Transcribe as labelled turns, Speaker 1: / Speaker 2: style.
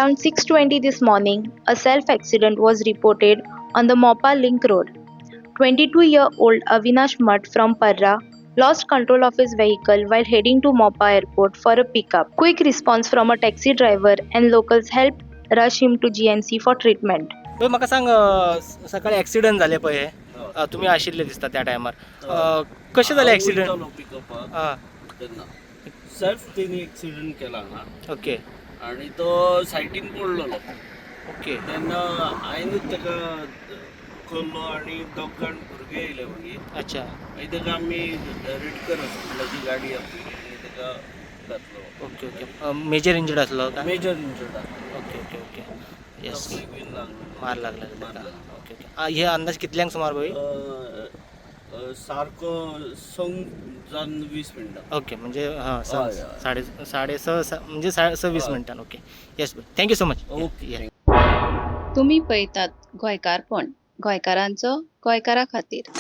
Speaker 1: Around 6:20 this morning, a self-accident was reported on the Mopa Link Road. 22-year-old Avinash Math from Parra lost control of his vehicle while heading to Mopa Airport for a pickup. Quick response from a taxi driver and locals helped rush him to GMC for treatment.
Speaker 2: म्हाका सांग सकाळी accident झाले पळय तुम्ही आशिल्ले दिसता त्या टायमार कशें जालें ॲक्सिडेंट
Speaker 3: पिकअप तेन्ना सेल्फ तेणी एक्सिडेंट केला हांगा
Speaker 2: ओके
Speaker 3: आनी तो सायटीन पडलेलो
Speaker 2: ओके
Speaker 3: तेन्ना हांवेंनूच ताका उखल्लो आनी दोग जाण भुरगे येयले मागीर
Speaker 2: अच्छा
Speaker 3: मागीर ताका आमी रेडकर हॉस्पिटलाची गाडी आपली आनी ताका घातलो
Speaker 2: ओके ओके मेजर इंजर्ड आसलो का
Speaker 3: मेजर इंजर्ड आसलो
Speaker 2: ओके ओके ओके येस
Speaker 3: बीन लागलो
Speaker 2: मार लागला ताका ओके ओके हे अंदाज कितल्यांक सुमार भाई
Speaker 3: सारको 20
Speaker 2: ओके म्हणजे हां
Speaker 3: हय,
Speaker 2: साडे स म्हणजे 26 मिनटान okay yes thank you so much
Speaker 3: okay
Speaker 4: तुम्ही पळयतात गोंयकारपण गोंयकारांचो गोंयकारा खातीर.